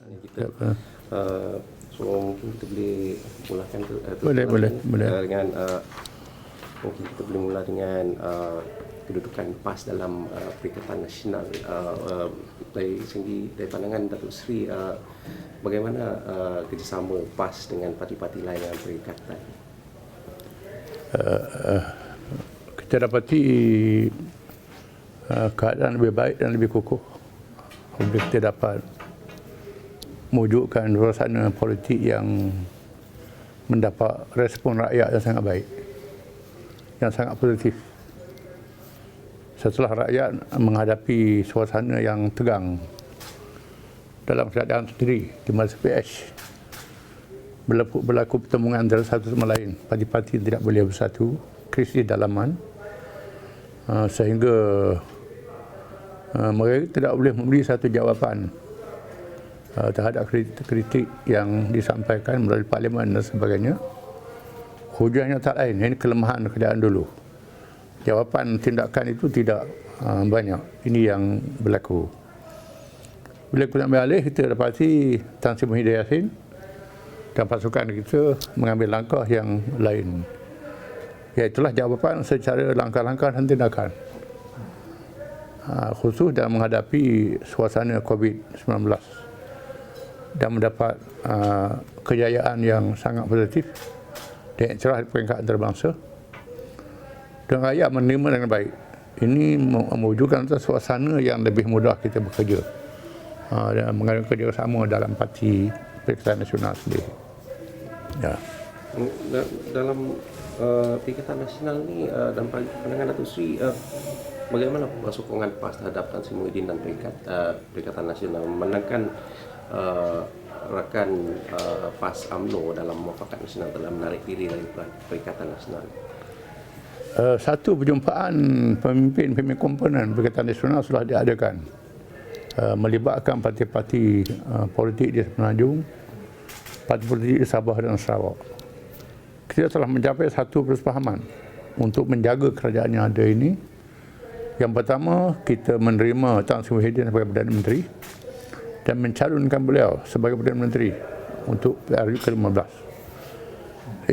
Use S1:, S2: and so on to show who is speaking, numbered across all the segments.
S1: misalnya kita so mungkin kita boleh mulakan
S2: Boleh.
S1: dengan mungkin kita boleh mula dengan kedudukan PAS dalam Perikatan Nasional. Dari pandangan Datuk Seri, bagaimana kerjasama PAS dengan parti-parti lain dalam perikatan?
S2: Kita dapati keadaan lebih baik dan lebih kukuh apabila kita dapat mewujudkan suasana politik yang mendapat respon rakyat yang sangat baik, yang sangat positif. Setelah rakyat menghadapi suasana yang tegang dalam keadaan sendiri di masa PH, berlaku pertemuan antara satu sama lain, parti-parti tidak boleh bersatu, krisis dalaman, sehingga mereka tidak boleh memberi satu jawapan terhadap kritik yang disampaikan melalui parlimen dan sebagainya. Hujahnya tak lain, ini kelemahan keadaan dulu. Jawapan tindakan itu tidak banyak. Ini yang berlaku. Bila kita ambil alih, kita dapati Tan Sri Muhyiddin Yassin dan pasukan kita mengambil langkah yang lain. Iaitulah jawapan secara langkah-langkah dan tindakan. Khusus dalam menghadapi suasana COVID-19 dan mendapat kejayaan yang sangat positif dan cerah di peringkat antarabangsa dan rakyat menerima dengan baik. Ini mewujudkan suasana yang lebih mudah kita bekerja dan mengadakan kerjasama dalam parti Perikatan Nasional sendiri. Ya.
S1: Dalam Perikatan Nasional ni, dalam pandangan Datuk Seri, bagaimana sokongan PAS terhadap Tan Sri Muhyiddin dan Perikatan Nasional memandangkan rakan PAS UMNO dalam Muafakat Nasional telah menarik diri dari Perikatan Nasional?
S2: Satu perjumpaan pemimpin komponen Perikatan Nasional sudah diadakan, melibatkan parti-parti politik di Semenanjung, parti politik di Sabah dan Sarawak. Kita telah mencapai satu persefahaman untuk menjaga kerajaan yang ada ini. Yang pertama, kita menerima Tan Sri Muhyiddin sebagai Perdana Menteri dan mencalonkan beliau sebagai Perdana Menteri untuk PRU ke-15.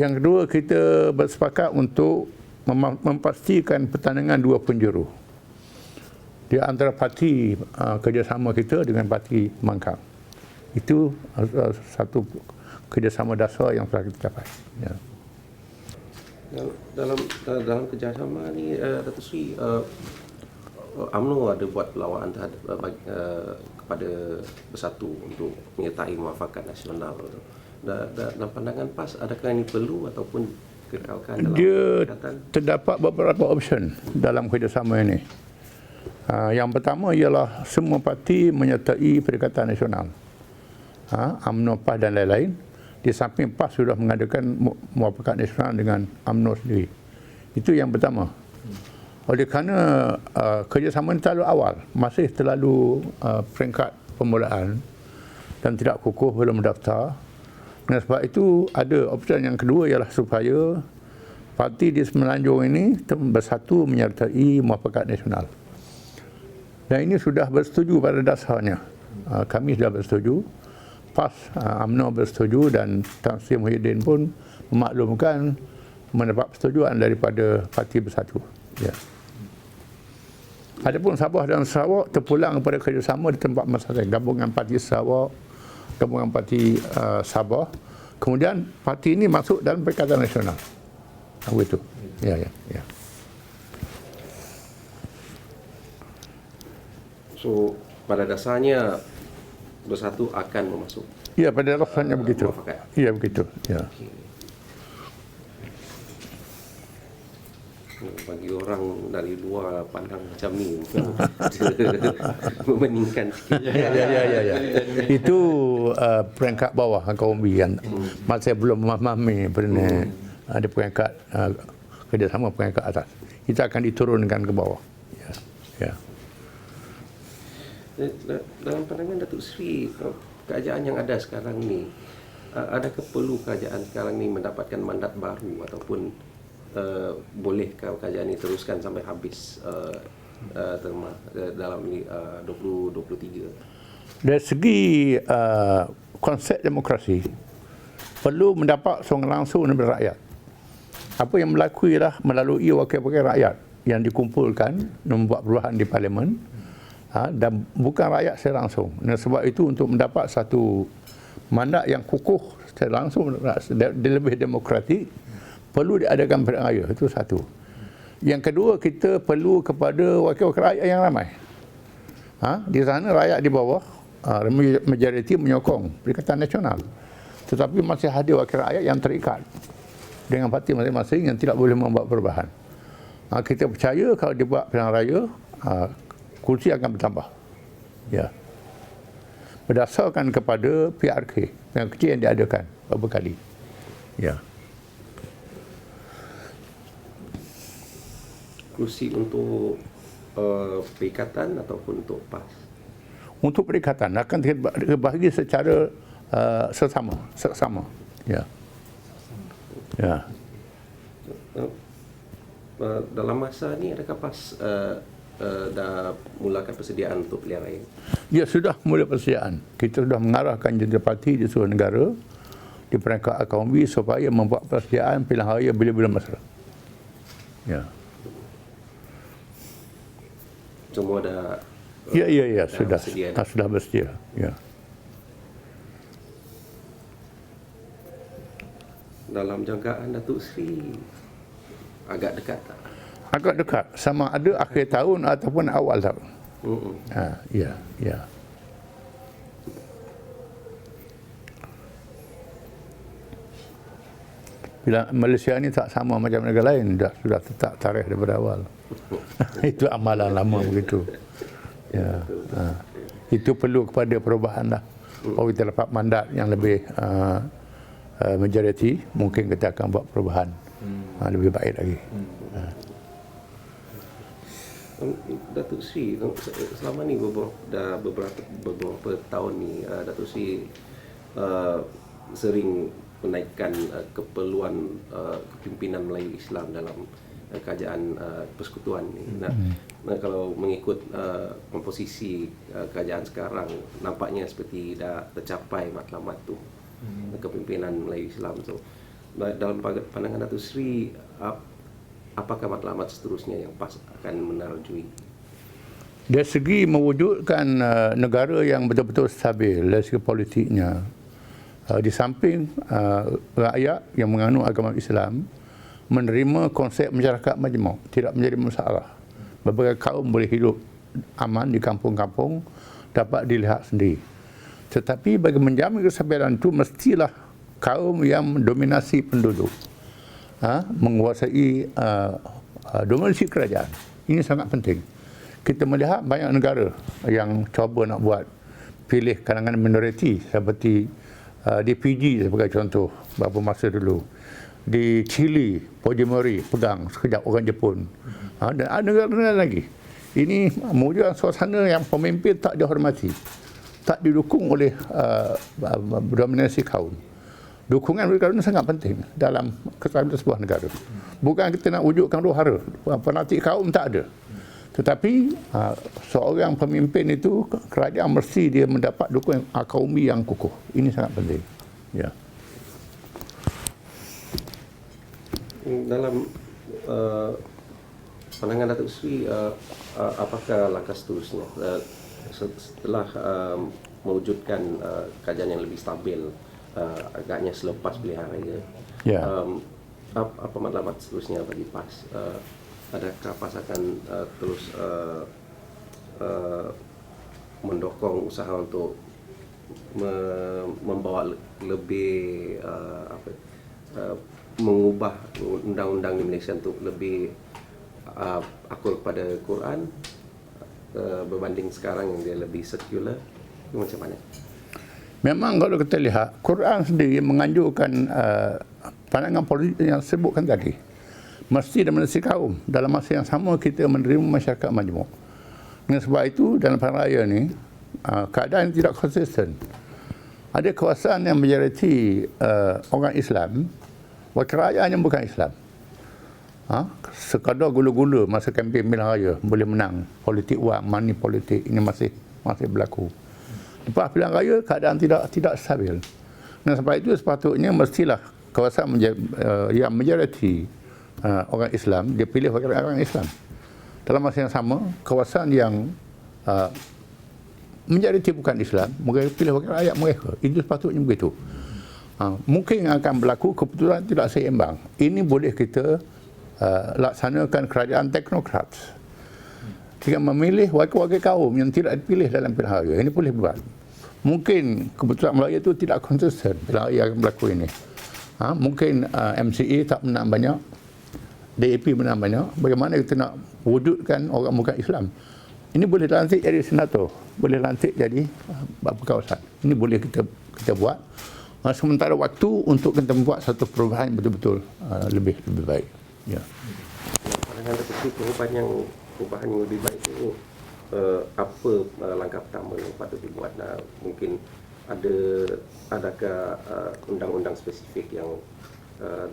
S2: Yang kedua, kita bersepakat untuk memastikan pertandingan dua penjuru di antara parti kerjasama kita dengan parti Mangkang. Itu satu kerjasama dasar yang telah kita capai. Ya.
S1: Dalam kerjasama ni, Datuk Seri, UMNO ada buat perlawanan kepada Bersatu untuk menyertai Muafakat Nasional. Dalam pandangan PAS, adakah ini perlu ataupun kekalkan dalam
S2: perikatan? Terdapat beberapa opsi dalam kerjasama ini. Yang pertama ialah semua parti menyertai Perikatan Nasional, UMNO, PAS dan lain-lain. Di samping PAS sudah mengadakan Muafakat Nasional dengan UMNO sendiri. Itu yang pertama. Oleh kerana kerjasama ini terlalu awal, masih terlalu peringkat permulaan dan tidak kukuh, belum mendaftar. Dan sebab itu ada opsi yang kedua ialah supaya parti di Semenanjung ini bersatu menyertai Muafakat Nasional. Dan ini sudah bersetuju pada dasarnya. Kami sudah bersetuju, PAS, UMNO bersetuju dan Tan Sri Muhyiddin pun memaklumkan mendapat persetujuan daripada Parti Bersatu. Ya. Adapun Sabah dan Sarawak terpulang kepada kerjasama di tempat masing-masing. Gabungan Parti Sarawak, gabungan Parti Sabah. Kemudian parti ini masuk dalam Perikatan Nasional. Begitu. Ya.
S1: So, pada dasarnya Bersatu akan memasuk.
S2: Ya, pada dasarnya begitu. Ya, begitu. Ya.
S1: Okay. Bagi orang dari luar pandang macam ni mungkin membandingkan sikit.
S2: Ya. Itu peringkat bawah kaum yang masih belum memahami ada peringkat kerjasama peringkat atas. Kita akan diturunkan ke bawah. Ya.
S1: Dalam pandangan Datuk Seri, kerajaan yang ada sekarang ni, adakah perlu kerajaan sekarang ni mendapatkan mandat baru ataupun bolehkah kerajaan ini teruskan sampai habis terma dalam 2023?
S2: Dari segi konsep demokrasi, perlu mendapat sokongan langsung daripada rakyat. Apa yang berlaku ialah melalui wakil-wakil rakyat yang dikumpulkan membuat perubahan di parlimen, dan bukan rakyat secara langsung. Dan sebab itu untuk mendapat satu mandat yang kukuh secara langsung lebih demokratik, perlu diadakan pilihan raya. Itu satu. Yang kedua, kita perlu kepada wakil-wakil rakyat yang ramai. Di sana rakyat di bawah, majoriti menyokong Perikatan Nasional. Tetapi masih ada wakil rakyat yang terikat dengan parti masing-masing yang tidak boleh membuat perubahan. Kita percaya kalau dibuat pilihan raya, kursi akan bertambah. Ya. Berdasarkan kepada PRK yang kecil yang diadakan beberapa kali. Ya.
S1: Kursi untuk perikatan ataupun untuk PAS?
S2: Untuk perikatan akan dibahagi secara seksama. Ya. Ya.
S1: Dalam masa ni adakah PAS dah mulakan persediaan untuk pilihan raya?
S2: Ya, sudah mula persediaan. Kita sudah mengarahkan jentera parti di seluruh negara di peringkat Akaumbi supaya membuat persediaan pilihan raya bila-bila masa. Ya.
S1: Semua dah
S2: Ya, sudah.
S1: bersedia.
S2: Sudah bersedia. Ya.
S1: Dalam jangkaan Datuk Seri agak dekat tak?
S2: Agak dekat, sama ada akhir tahun ataupun awal tahun. Ya. Bila Malaysia ni tak sama macam negara lain, sudah tetap tarikh daripada awal. Itu amalan lama begitu. Ya. Itu perlu kepada perubahan lah. Kalau kita dapat mandat yang lebih majoriti, mungkin kita akan buat perubahan lebih baik lagi.
S1: Datuk Seri, selama ni beberapa tahun ni Datuk Seri sering menaikkan keperluan kepimpinan Melayu Islam dalam kerajaan persekutuan ni. Nah, kalau mengikut komposisi kerajaan sekarang, nampaknya seperti dah tercapai matlamat tu kepimpinan Melayu Islam. So, dalam pandangan Datuk Seri, apakah matlamat seterusnya yang PAS akan menarjui?
S2: Dari segi mewujudkan negara yang betul-betul stabil dari segi politiknya, di samping rakyat yang menganut agama Islam menerima konsep masyarakat majmuk, tidak menjadi masalah. Berbagai kaum boleh hidup aman di kampung-kampung, dapat dilihat sendiri. Tetapi bagi menjamin kesabaran itu, mestilah kaum yang mendominasi penduduk menguasai dominasi kerajaan. Ini sangat penting. Kita melihat banyak negara yang cuba nak buat pilih kalangan minoriti, seperti di Fiji sebagai contoh beberapa masa dulu. Di Chile, Fujimori pegang sekejap orang Jepun. Dan ada negara-negara lagi. Ini mewujudkan suasana yang pemimpin tak dihormati, tak didukung oleh dominasi kaum. Dukungan mereka ini sangat penting dalam keselamatan sebuah negara. Bukan kita nak wujudkan dua hara, fanatik kaum tak ada. Tetapi seorang pemimpin itu, kerajaan mesti dia mendapat dukungan kaumi yang kukuh. Ini sangat penting. Ya.
S1: Dalam pandangan Datuk Seri, apakah langkah seterusnya setelah mewujudkan kerajaan yang lebih stabil, agaknya selepas pilihan raya?
S2: Ya.
S1: Apa matlamat seterusnya bagi PAS? Adakah PAS akan terus mendokong usaha untuk membawa lebih mengubah undang-undang di Malaysia untuk lebih akur kepada Quran berbanding sekarang yang dia lebih sekular? Itu macam mana?
S2: Memang kalau kita lihat, Quran sendiri menganjurkan pandangan politik yang sebutkan tadi. Mesti dominasi kaum. Dalam masa yang sama, kita menerima masyarakat majmuk. Dengan sebab itu, dalam pilihan raya ni, keadaan tidak konsisten. Ada kawasan yang majoriti orang Islam, wakil rakyat yang bukan Islam. Sekadar gula-gula masa kempen pilihan raya boleh menang. Politik wang, money politik, ini masih berlaku. Lepas pilihan raya, keadaan tidak stabil. Dan sebab itu sepatutnya mestilah kawasan yang majoriti orang Islam, dia pilih orang Islam. Dalam masa yang sama, kawasan yang majoriti bukan Islam, mereka pilih wakil rakyat mereka. Itu sepatutnya begitu. Mungkin akan berlaku keputusan tidak seimbang. Ini boleh kita laksanakan kerajaan teknokrat. Jika memilih wakil-wakil kaum yang tidak dipilih dalam pilihan raya, ini boleh buat. Mungkin keputusan Melayu itu tidak konsisten pilihan raya akan berlaku ini. Mungkin MCA tak menang banyak, DAP menang banyak. Bagaimana kita nak wujudkan orang bukan Islam? Ini boleh lantik jadi senator, boleh lantik jadi kawasan. Ini boleh kita buat. Sementara waktu untuk kita membuat satu perubahan yang betul-betul lebih baik. Ya.
S1: Pandangan Datuk perubahan yang lebih baik itu apa langkah pertama yang patut dibuat? Mungkin adakah undang-undang spesifik yang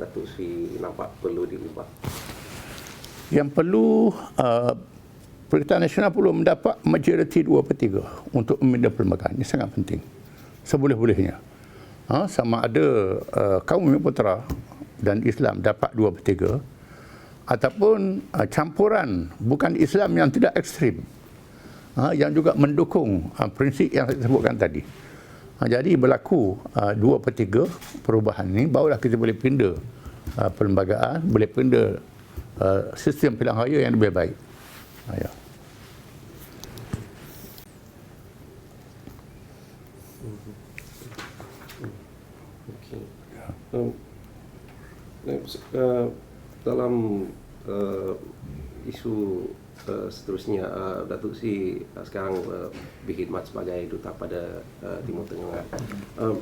S1: Datuk Sri nampak perlu diubah?
S2: Yang perlu Perikatan Nasional perlu mendapat majoriti 2/3 untuk memindah perlembagaan. Ini sangat penting. Seboleh-bolehnya. Sama ada kaum Bumiputera dan Islam dapat 2/3 ataupun campuran bukan Islam yang tidak ekstrim, yang juga mendukung prinsip yang saya sebutkan tadi. Jadi berlaku 2/3 perubahan ini, barulah kita boleh pindah perlembagaan, boleh pindah sistem pilihan raya yang lebih baik. Ya.
S1: Dalam isu seterusnya, Datuk Sri sekarang berkhidmat sebagai duta pada Timur Tengah.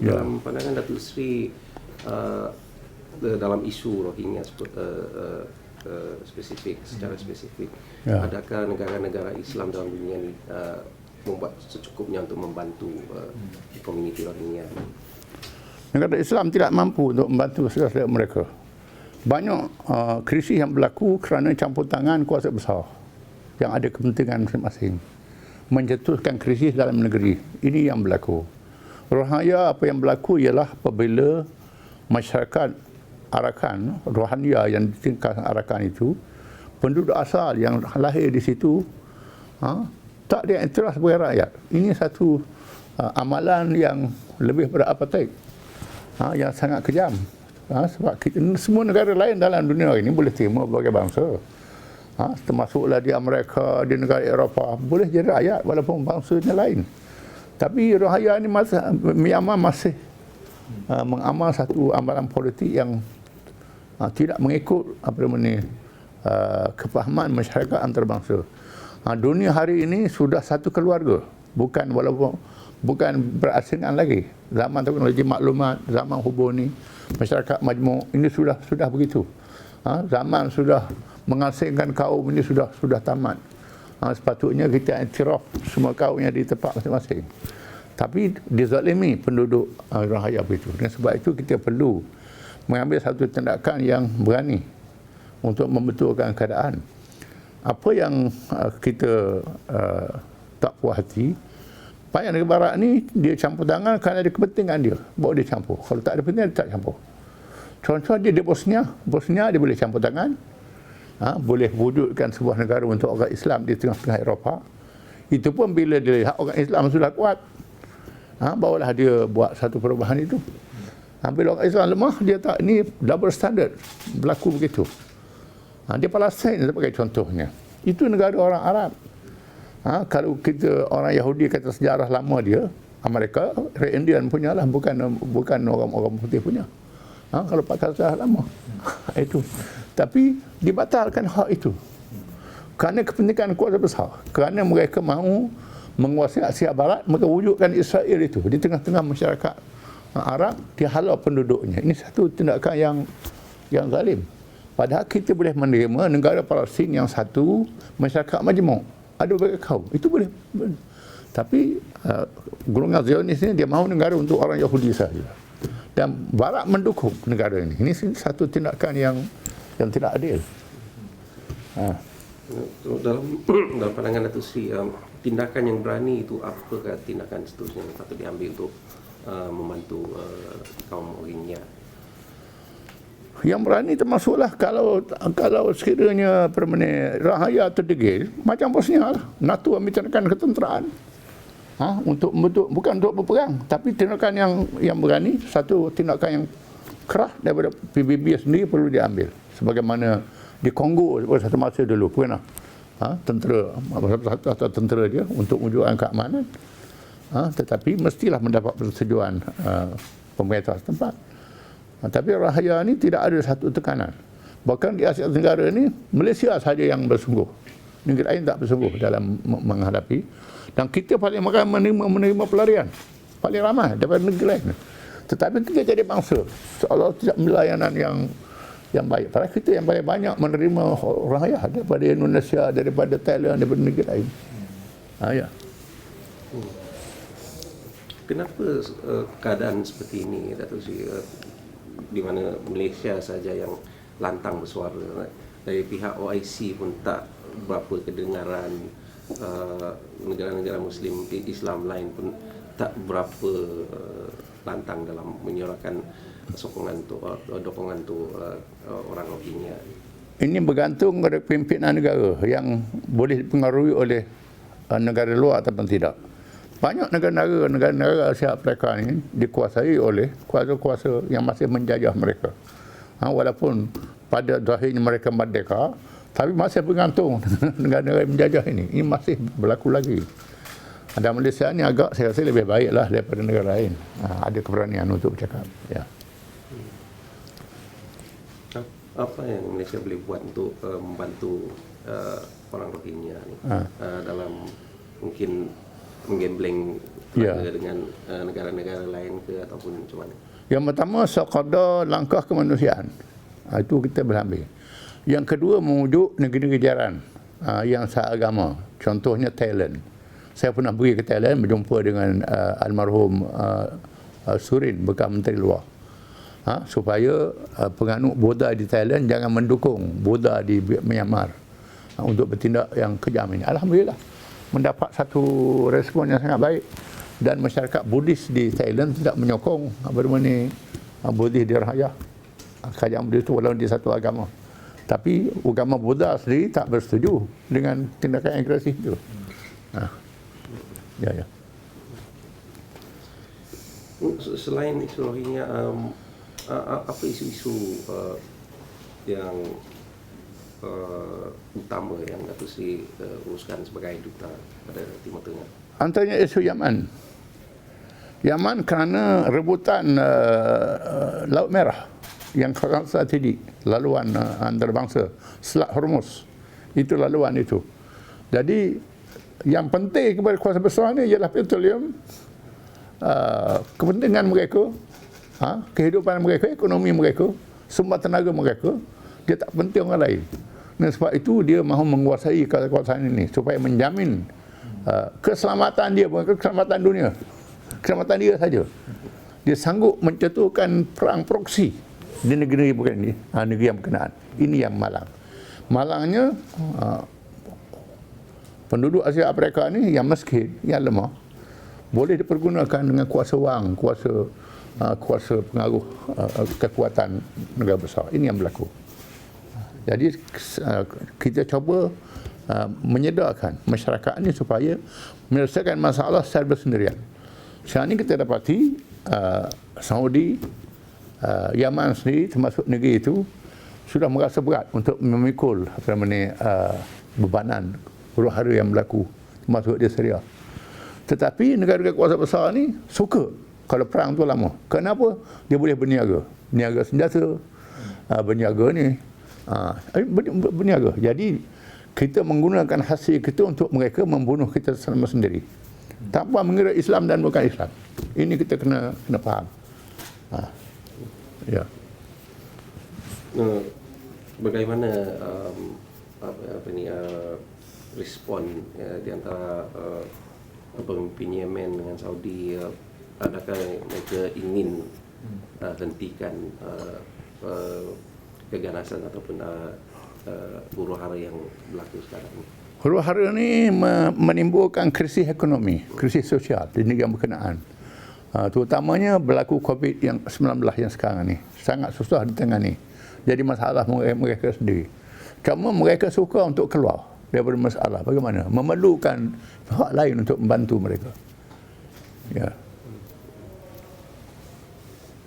S1: Dalam pandangan Datuk Sri, dalam isu Rohingya secara spesifik, adakah negara-negara Islam dalam dunia ini membuat secukupnya untuk membantu komuniti Rohingya?
S2: Negara Islam tidak mampu untuk membantu saudara-saudara mereka. Banyak krisis yang berlaku kerana campur tangan kuasa besar yang ada kepentingan masing-masing menjatuhkan krisis dalam negeri. Ini yang berlaku. Rohingya, apa yang berlaku ialah apabila masyarakat Arakan, Rohingya yang di tingkat Arakan itu, penduduk asal yang lahir di situ tak ada interest sebagai rakyat. Ini satu amalan yang lebih pada apartheid, yang sangat kejam. Sebab kita, semua negara lain dalam dunia ini boleh terima berbagai bangsa. Termasuklah di Amerika, di negara Eropah, boleh jadi rakyat walaupun bangsanya lain. Tapi Rohingya ini Myanmar masih mengamal satu amalan politik yang tidak mengikut kefahaman masyarakat antarabangsa. Dunia hari ini sudah satu keluarga, bukan berasingan lagi. Zaman teknologi maklumat, zaman hubungi, masyarakat majmuk ini sudah begitu. Zaman sudah mengasingkan kaum ini sudah tamat. Sepatutnya kita iktiraf semua kaum yang di tempat masing-masing. Tapi dizalimi penduduk Rohingya begitu. Dan sebab itu kita perlu mengambil satu tindakan yang berani untuk membetulkan keadaan. Apa yang kita tak puas hati, payah negara barat ni dia campur tangan kerana ada kepentingan dia, bawa dia campur. Kalau tak ada kepentingan dia tak campur. Contoh dia di Bosnia dia boleh campur tangan, boleh wujudkan sebuah negara untuk orang Islam di tengah-tengah Eropah. Itu pun bila dia lihat orang Islam sudah kuat, barulah dia buat satu perubahan itu. Bila orang Islam lemah, dia tak, ini double standard berlaku begitu. Dia Palestin sebagai contohnya. Itu negara orang Arab. Kalau kita orang Yahudi kata sejarah lama dia, Amerika, Indian punya lah, bukan orang-orang putih punya. Kalau pakai sejarah lama. Itu. Tapi dibatalkan hak itu. Kerana kepentingan kuasa besar. Kerana mereka mahu menguasai Asia Barat, mereka wujudkan Israel itu di tengah-tengah masyarakat Arab, dihalau penduduknya. Ini satu tindakan yang zalim. Padahal kita boleh menerima negara Palestin yang satu, masyarakat majmuk, ada berbagai kaum. Itu boleh. Tapi golongan Zionis ini dia mahu negara untuk orang Yahudi saja. Dan Barat mendukung negara ini. Ini satu tindakan yang tidak adil.
S1: Dalam pandangan Datuk Sri, tindakan yang berani itu apakah tindakan seterusnya yang patut diambil untuk membantu kaum Rohingya?
S2: Yang berani termasuklah kalau sekiranya Rahaya terdegil, macam Bosnia lah. NATO ambil tindakan ketenteraan. Untuk bukan untuk berperang, tapi tindakan yang berani, satu tindakan yang keras daripada PBB sendiri perlu diambil. Sebagaimana di Kongo pada satu masa dulu pernah tentera dia untuk wujudkan keamanan, tetapi mestilah mendapat persetujuan pemerintah setempat. Tapi Rahaya ni tidak ada satu tekanan. Bahkan di Asia Tenggara ni Malaysia sahaja yang bersungguh. Negeri lain tak bersungguh dalam menghadapi. Dan kita paling menerima pelarian. Paling ramai daripada negeri lain. Tetapi kita jadi bangsa seolah tidak melayanan yang baik. Padahal kita yang paling banyak menerima Rahaya daripada Indonesia, daripada Thailand, daripada negeri lain. Ya.
S1: Kenapa keadaan seperti ini, Datuk Seri, di mana Malaysia saja yang lantang bersuara, dari pihak OIC pun tak berapa kedengaran, negara-negara Muslim Islam lain pun tak berapa lantang dalam menyuarakan sokongan tu, dukungan tu orang Rohingya.
S2: Ini bergantung kepada pimpinan negara yang boleh dipengaruhi oleh negara luar ataupun tidak. Banyak negara Asia Afrika ini dikuasai oleh kuasa-kuasa yang masih menjajah mereka. Walaupun pada zahirnya mereka merdeka, tapi masih bergantung negara-negara yang menjajah ini. Ini masih berlaku lagi. Dan Malaysia ni agak saya rasa lebih baiklah daripada negara lain. Ada keberanian untuk bercakap. Ya.
S1: Apa yang Malaysia boleh buat untuk membantu orang Rohingya ni dalam mungkin menggambling dengan negara-negara lain ke ataupun macam mana?
S2: Yang pertama, sekadar langkah kemanusiaan. Itu kita boleh ambil. Yang kedua, memujuk negeri-negeri jiran yang seagama. Contohnya Thailand. Saya pernah pergi ke Thailand berjumpa dengan almarhum Surin, bekas Menteri Luar. Supaya penganut Buddha di Thailand jangan mendukung Buddha di Myanmar untuk bertindak yang kejam ini. Alhamdulillah mendapat satu respon yang sangat baik, dan masyarakat Buddhis di Thailand tidak menyokong Buddhis di Rahaya. Kerajaan Buddhis itu walaupun di satu agama, tapi agama Buddha sendiri tak bersetuju dengan tindakan agresif itu. Ya.
S1: Selain isu Rohingya, apa isu-isu yang utama yang Datuk Seri uruskan sebagai duta pada Timur Tengah?
S2: Antaranya isu Yaman. Yaman kerana rebutan Laut Merah yang sangat strategik, laluan antarabangsa, Selat Hormuz. Itu laluan itu. Jadi yang penting kepada kuasa besar ni ialah petroleum, kepentingan mereka, kehidupan mereka, ekonomi mereka, sumber tenaga mereka. Dia tak penting orang lain. Dan sebab itu dia mahu menguasai kawasan ini supaya menjamin keselamatan dia, bukan keselamatan dunia, keselamatan dia saja. Dia sanggup mencetuskan perang proksi di negeri ini, negeri yang berkenaan. Ini yang malang. Malangnya penduduk Asia Afrika ni yang miskin, yang lemah, boleh dipergunakan dengan kuasa wang, kuasa pengaruh kekuatan negara besar. Ini yang berlaku. Jadi kita cuba menyedarkan masyarakat ini supaya menyelesaikan masalah secara bersendirian. Sekarang ini kita dapati Saudi, Yaman sendiri termasuk negeri itu sudah merasa berat untuk memikul bebanan huru-hara yang berlaku, termasuk di Syria. Tetapi negara-negara kuasa besar ni suka kalau perang tu lama. Kenapa? Dia boleh berniaga senjata, berniaga ni, berniaga. Jadi kita menggunakan hasil kita untuk mereka membunuh kita selama sendiri, tanpa mengira Islam dan bukan Islam. Ini kita kena faham. Ya.
S1: Bagaimana respon di antara pemimpin Yemen dengan Saudi? Adakah mereka ingin hentikan keganasan ataupun huru-hara yang berlaku sekarang?
S2: Huru-hara ni menimbulkan krisis ekonomi, krisis sosial di negara berkenaan. Terutamanya berlaku COVID-19 yang sekarang ni. Sangat susah ditangani. Jadi masalah mereka sendiri. Cuma mereka suka untuk keluar daripada masalah. Bagaimana? Memerlukan pihak lain untuk membantu mereka. Ya.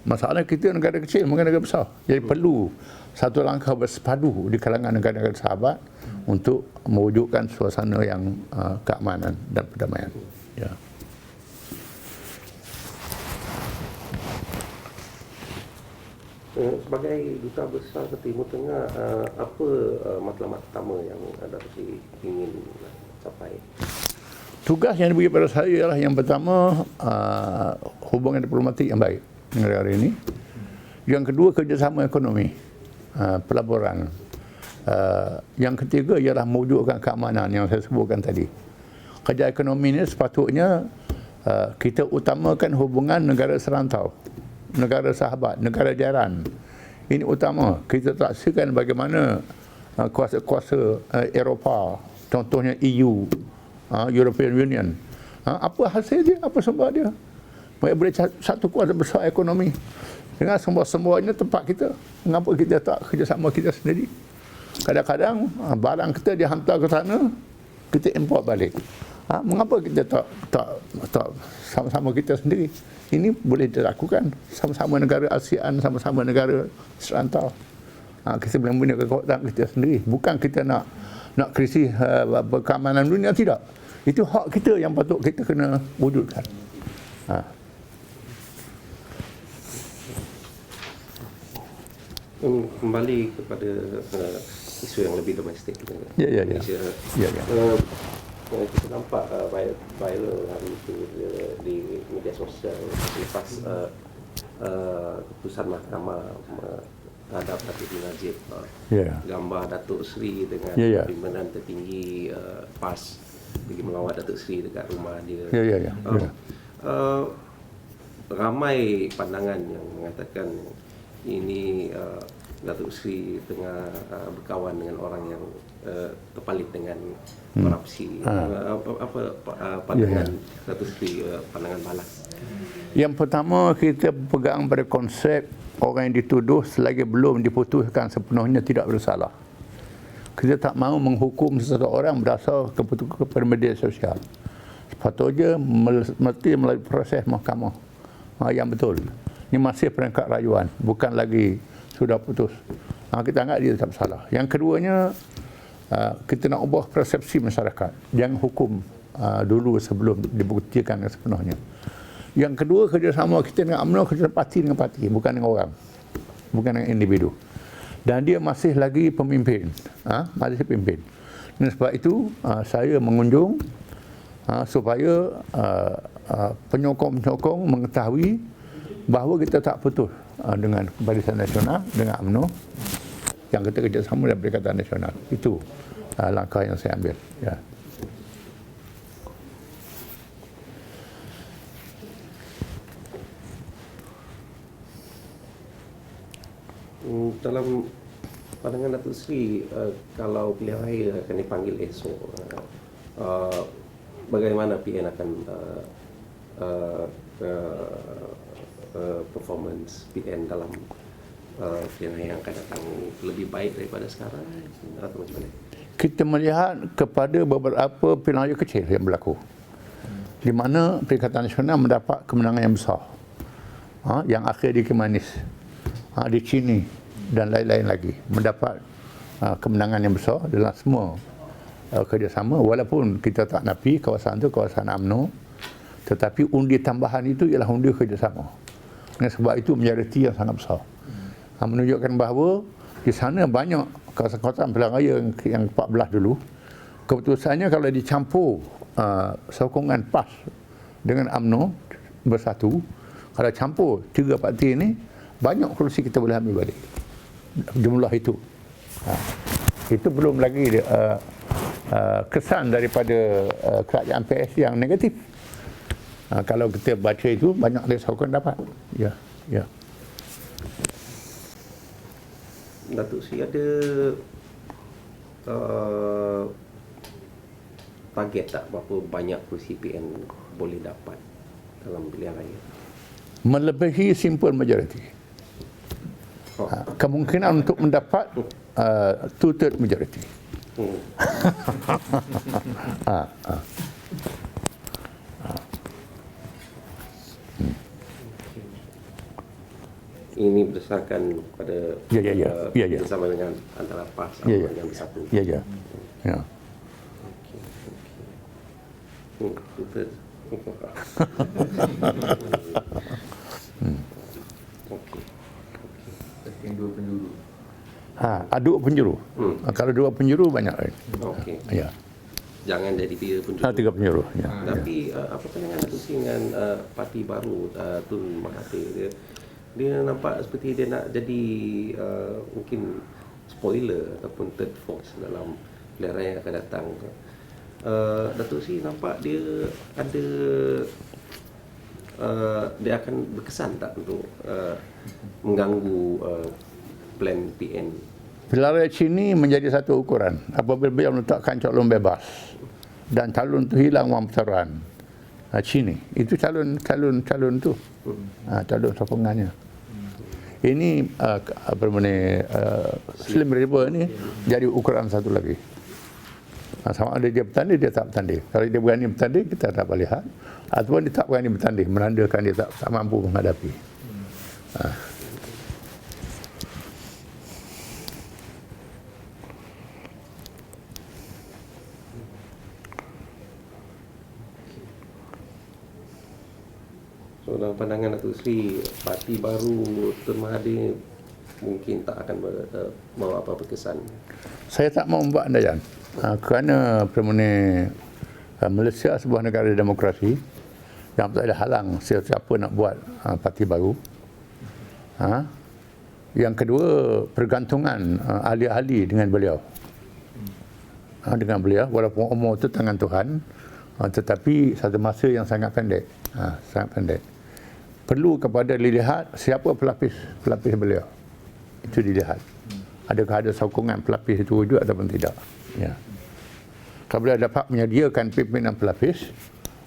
S2: Masalah kita negara kecil, bukan negara besar. Jadi perlu satu langkah bersepadu di kalangan negara-negara sahabat untuk mewujudkan suasana yang keamanan dan perdamaian. Ya.
S1: Sebagai Duta Besar ke Timur Tengah, apa matlamat utama yang Datuk Seri ingin capai?
S2: Tugas yang diberi pada saya ialah yang pertama, hubungan diplomatik yang baik negara ini. Yang kedua, kerjasama ekonomi, pelaburan. Yang ketiga ialah mewujudkan keamanan yang saya sebutkan tadi. Kerja ekonomi ini sepatutnya kita utamakan hubungan negara serantau, negara sahabat, negara jiran. Ini utama. Kita saksikan bagaimana kuasa-kuasa Eropah, contohnya EU, European Union. Apa hasil dia? Apa sebab dia? Mereka boleh satu kuasa besar ekonomi. Dengan semua-semuanya tempat kita. Mengapa kita tak kerjasama kita sendiri? Kadang-kadang barang kita dihantar ke sana, kita import balik. Mengapa kita tak sama-sama kita sendiri? Ini boleh dilakukan. Sama-sama negara ASEAN, sama-sama negara serantau. Kita boleh mempunyai kekuatan kita sendiri. Bukan kita nak krisis keamanan dunia, tidak. Itu hak kita yang patut kita kena wujudkan.
S1: Kembali kepada isu yang lebih domestik.
S2: Ya.
S1: Kita nampak viral hari itu di media sosial selepas keputusan mahkamah terhadap Datuk Seri Najib, gambar Datuk Seri dengan pimpinan tertinggi PAS pergi mengawal Datuk Seri dekat rumah dia. Ramai pandangan yang mengatakan ini Datuk Seri tengah berkawan dengan orang yang terpalit dengan korupsi. Apa pandangan Datuk Seri, pandangan balas?
S2: Yang pertama, kita pegang pada konsep orang yang dituduh selagi belum diputuskan sepenuhnya tidak bersalah. Kita tak mahu menghukum seseorang berdasar kepada media sosial. Sepatutnya mesti melalui proses mahkamah yang betul. Ini masih peringkat rayuan, bukan lagi sudah putus. Kita anggap dia tak bersalah. Yang keduanya, kita nak ubah persepsi masyarakat. Jangan hukum dulu sebelum dibuktikan sepenuhnya. Yang kedua, kerjasama kita dengan UMNO, kerjasama parti dengan parti, bukan dengan orang. Bukan dengan individu. Dan dia masih lagi pemimpin. Masih pemimpin. Dan sebab itu, saya mengunjung supaya penyokong-penyokong mengetahui bahawa kita tak putus dengan Barisan Nasional, dengan UMNO, yang kita kerjasama dengan Perikatan Nasional. Itu langkah yang saya ambil. Ya.
S1: Dalam pandangan Datuk Seri, kalau pilihan raya akan dipanggil esok, bagaimana PN akan performance PN dalam pilihan raya yang akan datang, lebih baik daripada sekarang atau macam mana?
S2: Kita melihat kepada beberapa pilihan raya kecil yang berlaku, di mana Perikatan Nasional mendapat kemenangan yang besar, yang akhir di Kimanis, di Chini dan lain-lain lagi, mendapat kemenangan yang besar dalam semua kerjasama. Walaupun kita tak nafi kawasan itu kawasan UMNO, tetapi undi tambahan itu ialah undi kerjasama. Dan sebab itu majoriti yang sangat besar, menunjukkan bahawa di sana banyak kawasan-kawasan pilihan raya yang 14 dulu, keputusannya kalau dicampur sokongan PAS dengan UMNO bersatu, kalau campur tiga parti ini, banyak kerusi kita boleh ambil balik. Jumlah itu. Itu belum lagi kesan daripada kerajaan PS yang negatif. Kalau kita baca itu, banyak dari sokongan dapat. Ya.
S1: Datuk Seri ada target tak berapa banyak kursi PN boleh dapat dalam pilihan raya?
S2: Melebihi simple majority.
S1: Oh.
S2: Kemungkinan untuk mendapat two-third majority.
S1: Ini berdasarkan pada
S2: Ya.
S1: bersama dengan antara PAS
S2: Ya.
S1: dengan Bersatu.
S2: Ya.
S1: Betul. Okey.
S3: Yang dua penjuru.
S2: Dua penjuru. Kalau dua penjuru banyak.
S1: Okey.
S2: Ya.
S1: Jangan jadi tiga pun.
S2: Tiga penjuru. Ya.
S1: Tapi apa pandangan Datuk Seri dengan parti baru Tun Mahathir? Dia nampak seperti dia nak jadi mungkin spoiler ataupun third force dalam pilihan raya yang akan datang. Datuk Seri nampak dia ada dia akan berkesan tak untuk mengganggu plan PN?
S2: Pilihan raya Cini menjadi satu ukuran. Apabila beliau meletakkan calon bebas dan calon tu hilang wang perseroan Cini, itu calon tu, calon sokongannya. Ini Slim River ni jadi ukuran satu lagi. Sama ada dia bertanding, dia tak bertanding. Kalau dia berani bertanding, kita dapat lihat. Ataupun dia tak berani bertanding, menandakan dia tak mampu menghadapi.
S1: So dalam pandangan Datuk Seri, parti baru Tun Mahathir mungkin tak akan membawa apa-apa kesan.
S2: Saya tak mau membuat andaian. Kerana Malaysia sebuah negara demokrasi yang tak ada halang siapa nak buat parti baru. Yang kedua, pergantungan ahli-ahli dengan beliau. Dengan beliau, walaupun umur itu tangan Tuhan, tetapi satu masa yang sangat pendek. Sangat pendek. Perlu kepada dilihat siapa pelapis beliau. Itu dilihat. Adakah ada sokongan pelapis itu wujud ataupun tidak. Ya. Kalau beliau dapat menyediakan pimpinan pelapis,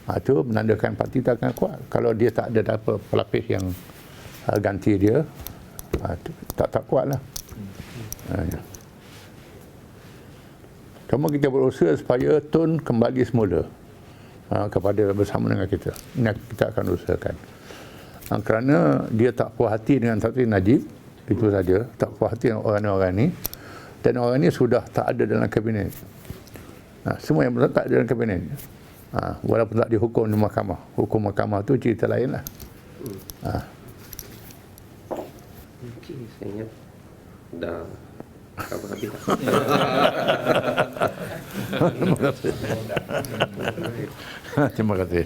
S2: itu menandakan parti tak akan kuat. Kalau dia tak ada dapat pelapis yang ganti dia, tak kuat lah. Ya. Cuma kita berusaha supaya Tun kembali semula kepada bersama dengan kita. Ini kita akan usahakan. Kerana dia tak puas hati dengan Tan Sri Najib, itu saja. Tak puas hati dengan orang-orang ni. Dan orang ni sudah tak ada dalam kabinet. Semua yang betul tak ada dalam kabinet. Walaupun tak dihukum di mahkamah. Hukum mahkamah tu cerita lain lah.
S1: Okey, saya ingat dah habis dah.
S2: Terima kasih.